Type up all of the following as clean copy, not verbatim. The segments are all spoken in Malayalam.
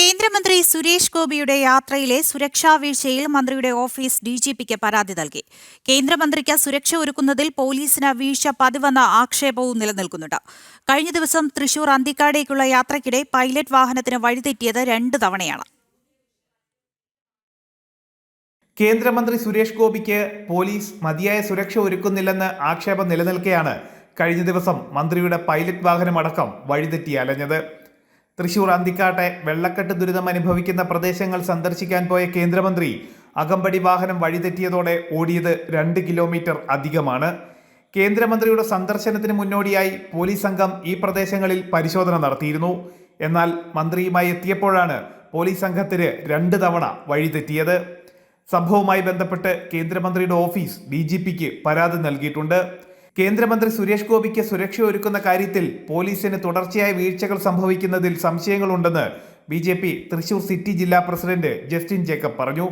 കേന്ദ്രമന്ത്രി സുരേഷ് ഗോപിയുടെ യാത്രയിലെ സുരക്ഷാ വീഴ്ചയിൽ മന്ത്രിയുടെ ഓഫീസ് ഡിജിപിക്ക് പരാതി നൽകി. കേന്ദ്രമന്ത്രിക്ക് സുരക്ഷ ഒരുക്കുന്നതിൽ പോലീസിന് വീഴ്ച പതിവെന്ന ആക്ഷേപവും നിലനിൽക്കുന്നുണ്ട്. കഴിഞ്ഞ ദിവസം തൃശൂർ അന്തിക്കാടേക്കുള്ള യാത്രയ്ക്കിടെ പൈലറ്റ് വാഹനത്തിന് വഴിതെറ്റിയത് 2 തവണയാണ്. കേന്ദ്രമന്ത്രി സുരേഷ് ഗോപിക്ക് പോലീസ് മതിയായ സുരക്ഷ ഒരുക്കുന്നില്ലെന്ന് ആക്ഷേപം നിലനിൽക്കെയാണ് കഴിഞ്ഞ ദിവസം മന്ത്രിയുടെ പൈലറ്റ് വാഹനമടക്കം വഴിതെറ്റി അലഞ്ഞത്. തൃശൂർ അന്തിക്കാട്ടെ വെള്ളക്കെട്ട് ദുരിതം അനുഭവിക്കുന്ന പ്രദേശങ്ങൾ സന്ദർശിക്കാൻ പോയ കേന്ദ്രമന്ത്രി അകമ്പടി വാഹനം വഴിതെറ്റിയതോടെ ഓടിയത് 2 കിലോമീറ്റർ അധികമാണ്. കേന്ദ്രമന്ത്രിയുടെ സന്ദർശനത്തിന് മുന്നോടിയായി പോലീസ് സംഘം ഈ പ്രദേശങ്ങളിൽ പരിശോധന നടത്തിയിരുന്നു. എന്നാൽ മന്ത്രിയുമായി എത്തിയപ്പോഴാണ് പോലീസ് സംഘത്തിന് 2 തവണ വഴിതെറ്റിയത്. സംഭവവുമായി ബന്ധപ്പെട്ട് കേന്ദ്രമന്ത്രിയുടെ ഓഫീസ് ഡിജിപിക്ക് പരാതി നൽകിയിട്ടുണ്ട്. കേന്ദ്രമന്ത്രി സുരേഷ് ഗോപിക്ക് സുരക്ഷ ഒരുക്കുന്ന കാര്യത്തിൽ പോലീസിന് തുടർച്ചയായ വീഴ്ചകൾ സംഭവിക്കുന്നതിൽ സംശയങ്ങളുണ്ടെന്ന് BJP തൃശൂർ സിറ്റി ജില്ലാ പ്രസിഡന്റ് ജസ്റ്റിൻ ജേക്കബ് പറഞ്ഞു.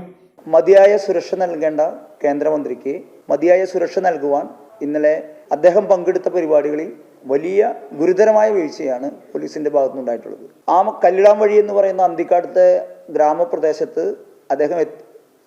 മതിയായ സുരക്ഷ നൽകേണ്ട കേന്ദ്രമന്ത്രിക്ക് മതിയായ സുരക്ഷ നൽകുവാൻ ഇന്നലെ അദ്ദേഹം പങ്കെടുത്ത പരിപാടികളിൽ വലിയ ഗുരുതരമായ വീഴ്ചയാണ് പോലീസിന്റെ ഭാഗത്തുനിന്നുണ്ടായിട്ടുള്ളത്. ആ കല്ലിടാം വഴി എന്ന് പറയുന്ന അന്തിക്കാടത്തെ ഗ്രാമപ്രദേശത്ത് അദ്ദേഹം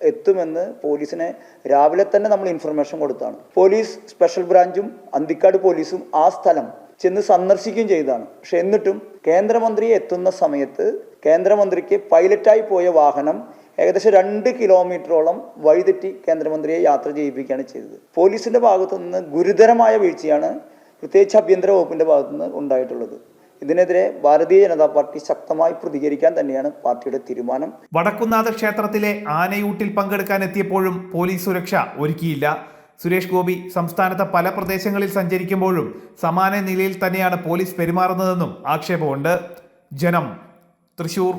എത്തുമെന്ന് പോലീസിനെ രാവിലെ തന്നെ നമ്മൾ ഇൻഫർമേഷൻ കൊടുത്താണ്. പോലീസ് സ്പെഷ്യൽ ബ്രാഞ്ചും അന്തിക്കാട് പോലീസും ആ സ്ഥലം ചെന്ന് സന്ദർശിക്കുകയും ചെയ്തതാണ്. പക്ഷെ എന്നിട്ടും കേന്ദ്രമന്ത്രി എത്തുന്ന സമയത്ത് കേന്ദ്രമന്ത്രിക്ക് പൈലറ്റായി പോയ വാഹനം ഏകദേശം 2 കിലോമീറ്ററോളം വഴിതെറ്റി കേന്ദ്രമന്ത്രിയെ യാത്ര ചെയ്യിപ്പിക്കുകയാണ് ചെയ്തത്. പോലീസിന്റെ ഭാഗത്തു നിന്ന് ഗുരുതരമായ വീഴ്ചയാണ് പ്രത്യേകിച്ച് ആഭ്യന്തര വകുപ്പിന്റെ ഭാഗത്തുനിന്ന് ഉണ്ടായിട്ടുള്ളത്. ഇതിനെതിരെ ഭാരതീയ ജനതാ പാർട്ടി ശക്തമായി പ്രതികരിക്കാൻ തന്നെയാണ് പാർട്ടിയുടെ തീരുമാനം. വടക്കുന്നാഥ ക്ഷേത്രത്തിലെ ആനയൂട്ടിൽ പങ്കെടുക്കാൻ എത്തിയപ്പോഴും പോലീസ് സുരക്ഷ ഒരുക്കിയില്ല. സുരേഷ് ഗോപി സംസ്ഥാനത്തെ പല പ്രദേശങ്ങളിൽ സഞ്ചരിക്കുമ്പോഴും സമാന നിലയിൽ തന്നെയാണ് പോലീസ് പെരുമാറുന്നതെന്നും ആക്ഷേപമുണ്ട്. ജനം, തൃശൂർ.